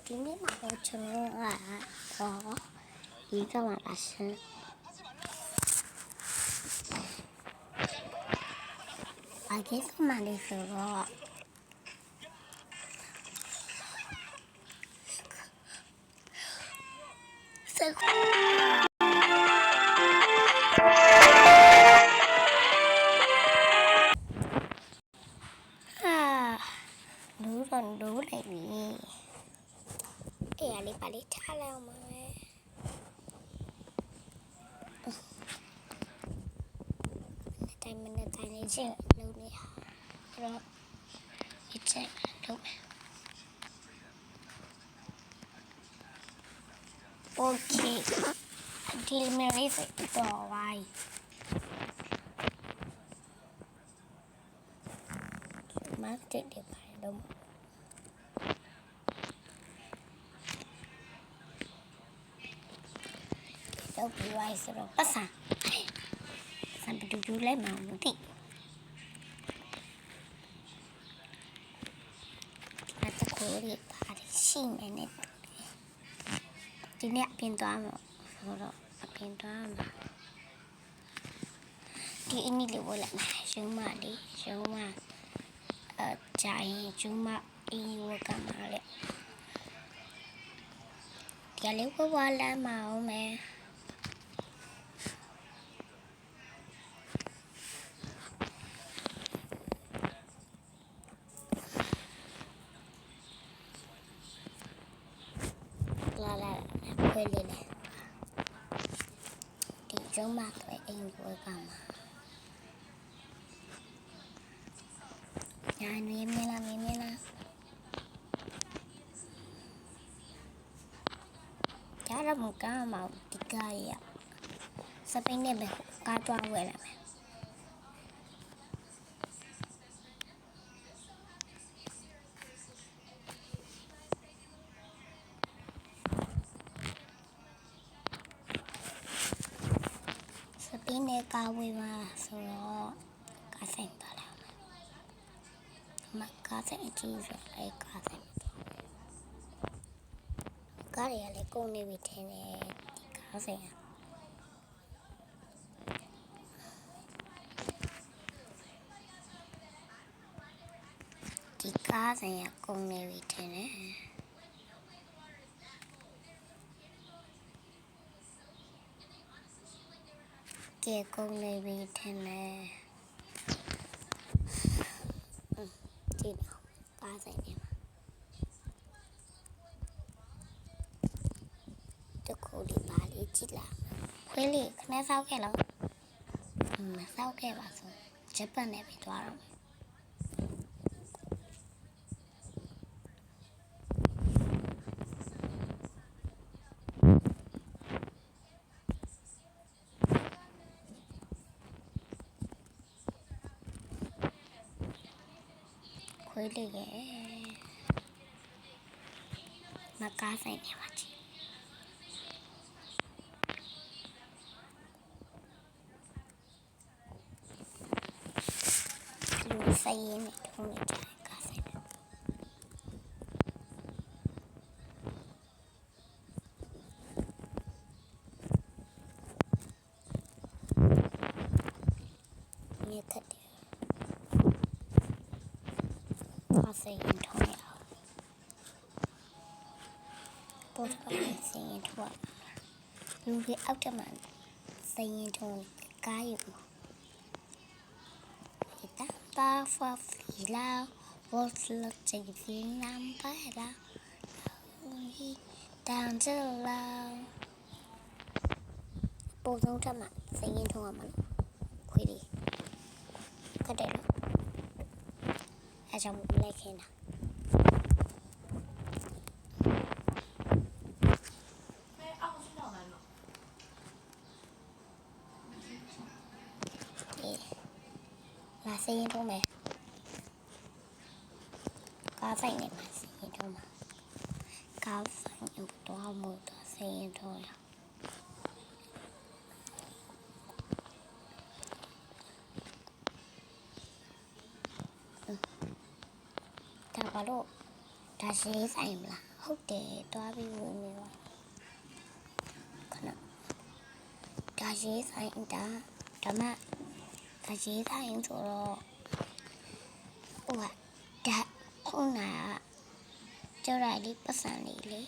ဒီနေ့မှာတော့ကျွန်တော်ကတော့ဒီကမှာပါရှင်အကေစမလေးဆိုတော့รู้ไหนนี่อะไรไปเลยท่าแล้วมาแต่มันจะตายในเชือกดูนี่เพราะอิจฉาดูโอเคที่ไม่ได้ใส่ต่อไว้มาเจ็ดเดี๋ยวไปดูတော့ပြီးသွားပြီဆိုတော့ပတ်စံဘယ်လိုလဲမအောင်သိအတကိုရီပါတယ်ရှိနေနေဒီနေ့အပြင်သွားမှာဆိုတော့အပြင်သွားမှာဒီအင်းလေးဝလာရှုံးမလေးရှုံးမဂျိုင်းကျူးမအင်းဝကမှာလေဒီလေးဝလာမအောင်မယ်ခွေးလေးနဲ့ဒီကျုံးမတွေအိမ်ကိုကမှာညာနေမင်းလားကြားရမကမှာဒီကရစပိန်နဲ့ပဲကားတွားဝယ်လာမယ်ဒီနေ့ကားဝေးမှာဆိုတော့ကားဆိုင်သွားလာမကားဆိုင်အကြီးဆိုအဲ့ကားဆိုင်ကားရလည်းကုန်နေပြီထင်တယ်ဒီကားဆိုင်ဒီကားဆိုင်ကကုန်နေပြီထင်တယ်ကဲကုန်နေပြီထင်တယ်ဒီကားဆိုင်နေမှာတခုဒီပါလေးကြည့်လာခွေးလေးခဏစောက်ခဲ့လို့မစောက်ခဲ့ပါဆိုဂျပန်နဲ့ပြီးသွားတော့ခွေးလေးရဲ့မကားဆိုင်နေပါချီလူဆိုင်ရင်ထုံးနေကြကားဆိုင်နေမြေခတ်တယ်ဆိုင်ရင်ထုံးရအောင်ပို့ထားဆိုင်ရင်ထုံးလူကြီးအောက်တမှဆိုင်ရင်ထုံးကားယူတာဖာဖီလာဘောစလချီဖီနမ်ပါလာတန်ချလာပို့ဆုံးထမှဆိုင်ရင်ထုံးရမှာခွေးလေးခတ်တယ်နော်အဲကြောင့်မလိုက်ခင်တာလာစရင်ထုံးမယ်ကားဆိုင်နေမှာစရင်ထုံးမှာကားဆိုင်တော့မို့တော့စရင်ထုံးရဒါဘာလို့ဒါရှိဆိုင်မလား ဟုတ်တယ်တွားပြီးဝင်နေပါခဏဒါရေးဆိုင်တာဓမ္မဒါရေးဆိုင်ဆိုတော့ဟိုကဒါခုနကကျော်ရလေးပတ်စံလေးလေ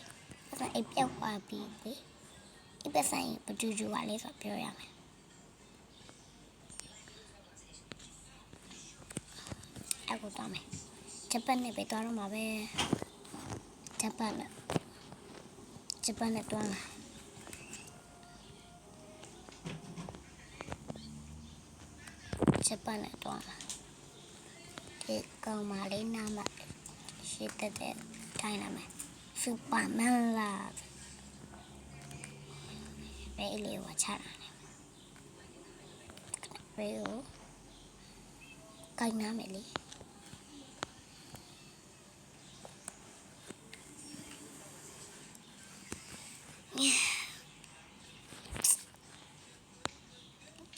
ပတ်စံအိပ်ပြောက်သွားပြီးလေအိပ်ပတ်စံဘဒူဂျူပါလေဆိုပြောရမယ်အခုတော့မယ်ဂျပန်နဲ့ပဲတွားတော့မှာပဲဂျပန်နဲ့တွားမှာဂျပန်နဲ့တွားမှာဒီကောင်မလေးနာမရှိတဲ့ထိုင်လာမယ်စူပါမန်လာဘယ်လေးဝချတာလဲဘယ်ကိုကိုင်းနာမယ်လေ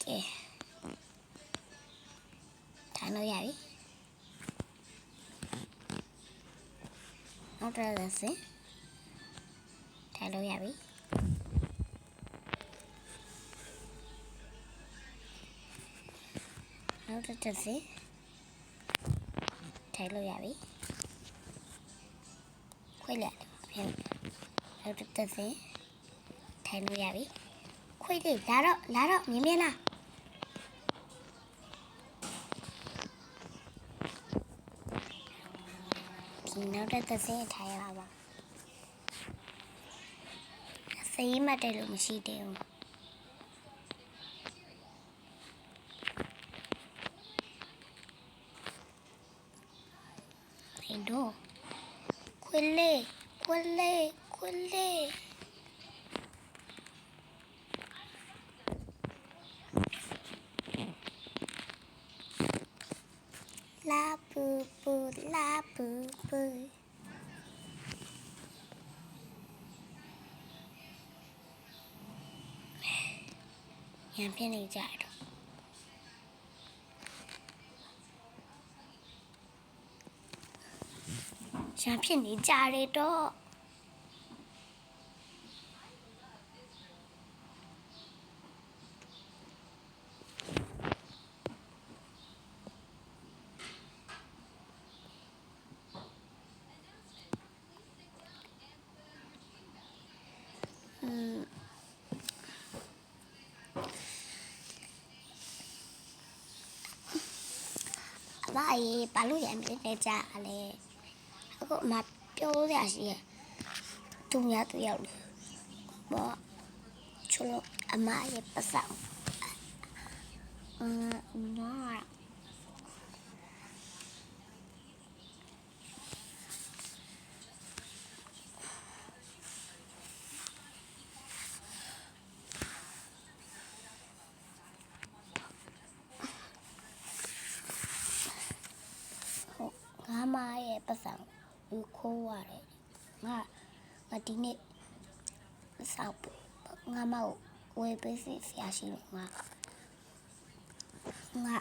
ကဲထိုင်လို့ရပြီနောက်တစ်စင်ထိုင်လို့ရပြီနောက်တစ်စင်ထိုင်လို့ရပြီခွေးလက်ပြန်နောက်တစ်စင်ထိုင်လို့ရပြီခွေးလေးလာတော့မြင်မြင်လားဒီနောက်တစ်စင်ထိုင်ရပါစေးမှတ်တယ်လို့မရှိသေးဘူးဟိုတော့ခွေးလေးလာပူရံပြနေကြတော့ရံဖြစ်နေကြတယ်တော့ဘာရေးဘာလို့ရံပြနေကြလဲအခုမှပြောရရှိရသူများသူရောက်တယ်ဘောချိုးအမရဲ့ပတ်စံနော်ငါမရဲ့ပတ်စံကိုခိုးရတယ်ငါဒီနေ့စောက်ငါမကိုဝယ်ပေးစီဆရာရှိလို့ငါ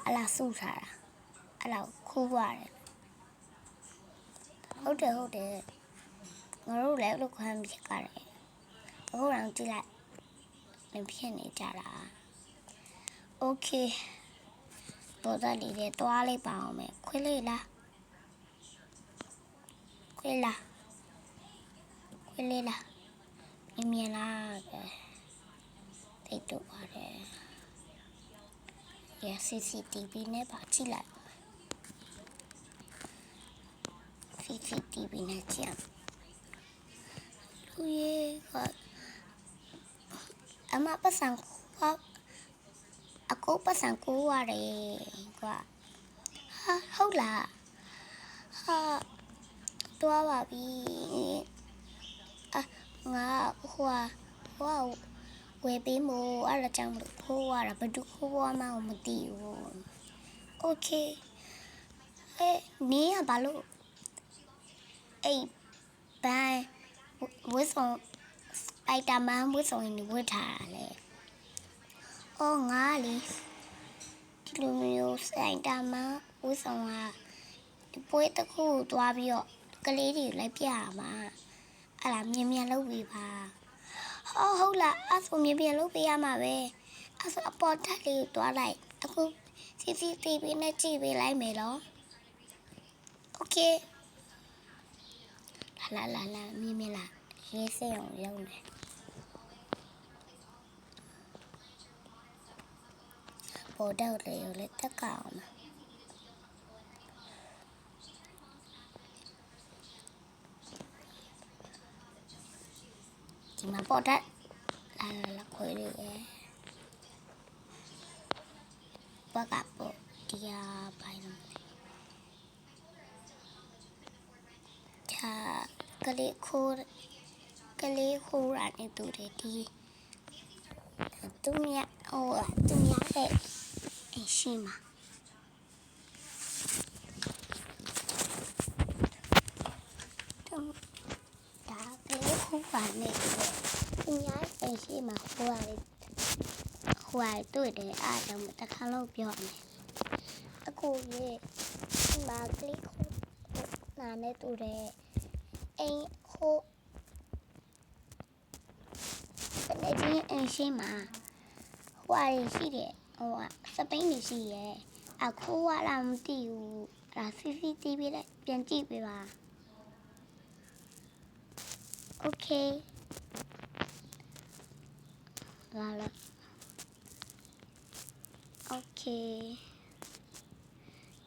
အလားစုထားတာအဲ့လောက်ခိုးရတယ်ဟုတ်တယ်ငါတို့လည်းလို့ခံဖြစ်ကြတယ်အခုတော့ကြည့်လိုက်မဖြစ်နေကြတာโอเคပေါ်သားလေးတွေတွားလေးပါအောင်မယ်ခွေးလေးလားမြင်လားတိတ်တော့ပါတယ်ရ CCTV နဲ့ပါကြည့်လိုက် CCTV နဲ့ကြည့်လူရဲ့ကအမပတ်စံအကိုပတ်စံကိုရတယ်ကွာဟာဟုတ်လားဟာတွားပါပြီငါဟိုဝယ်ပေးမို့အဲ့ဒါကြောင့်ခိုးရတာဘယ်သူခိုးရမှန်းမသိဘူးโอเคနင်းကဘာလို့အဲ့ဘန်ဝစ်ဆောင်စပိုက်ဒါမန်ဝစ်ဆောင်နေဝတ်ထားတာလေအော်ငါလေဒီလိုမျိုးစပိုက်ဒါမန်ဝစ်ဆောင်ကဒီပွဲတစ်ခုသွားပြီးတော့ကလေးတွေလိုက်ပြရမှာ အဲ့ဒါမြန်လုပ်ပေးပါဟုတ်လားအဲ့ဆိုမြန်လုပ်ပေးရမှာပဲအဲ့ဆိုအပေါ်တက်လေးကိုတွားလိုက်အခု CCTV နဲ့ကြည့်ပေးလိုက်မယ်နော် Okay လာမြန်လာရေးစအောင်လုပ်မယ်ပေါ်တော့လေလည်းတက်ကောင်းမှာဒီမှာပေါ်တက်လာခွေးလေးရဲ့ဘာကပေါ်ဒီရပိုင်းလို့ဒါကလေးခိုးရနေတူတယ်ဒီသူမြရဲ့အရှိမဒါကလေးခိုးရနေတယ်သူမြရဲ့အရှိမခိုးရတယ်တွေ့တယ်အားကြောင့်တစ်ခါလောက်ပြောမယ်အခုရေဒီမှာကလေးခိုးနာနေတူတယ်အိမ်ခိုးတဲ့ချင်းအရှိမဟိုအရှိတယ်ဟိုစပိန်နေရှိရဲ့အခုကလာမသိဘူးဒါ CCTV နဲ့ပြန်ကြည့်ပေးပါ Okay လာ Okay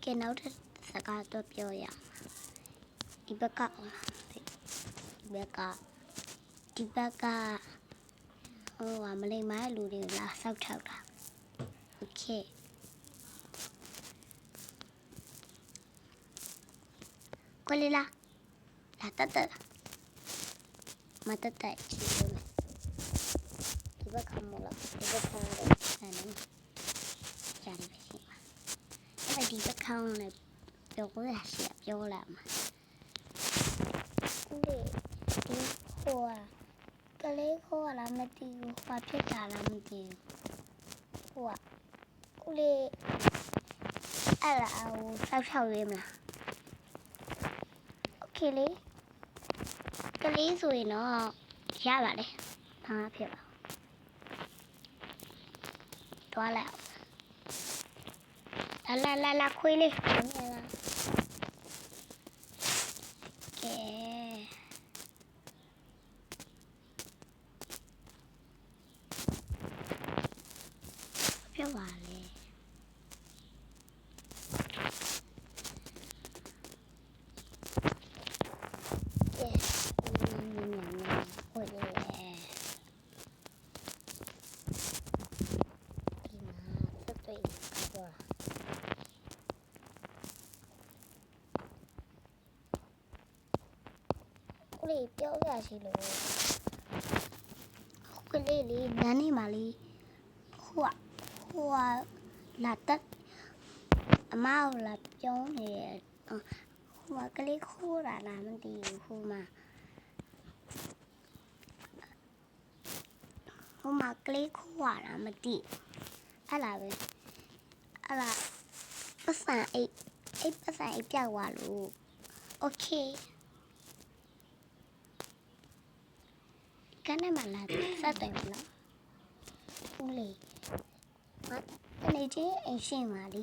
ကဲနောက်တစ်စကားတော့ပြောရဒီဘက်ကဟိုမလိမ္မာတဲ့လူတွေလာဆောက်ထောက်တာ Okay ကိုလေးလာတက်မတက်ကြည့်လို့ဒီဘက်ကမလားဒီဘက်ကလည်းအဲ့ဒါကြားရရှိပါအဲ့ဒီဘက်ခေါင်းနဲ့ပြောရရှိပြောလာမှာဒီဟိုကလေးခိုးလာမသိဘူးဘာဖြစ်တာလဲမသိဘူးဟိုဦးလေးအဲ့ဒါဆောက်ရေးမလား Okay လေကလေးဆိုရင်တော့ရပါတယ်ဘာမှဖြစ်ပါတွားလိုက်လာခွေးလေးကဲပြောပါလေကိုလေးပြောရရှိလို့ကိုလေးလေးနန်းနေပါလေဟိုလာတက်အမောက်လာပြောနေတယ်ဟိုကလေးခိုးတာလားမသိဘူးဟိုမှာကလေးခိုးရတာမသိအဲ့လားပဲအဲ့လားပတ်စံအိတ်ပြောက်သွားလို့ Okay ကနေမလာစတယ်မလားဦးလေးငါတနေ့ချင်းအိမ်ရှင်းပါလိ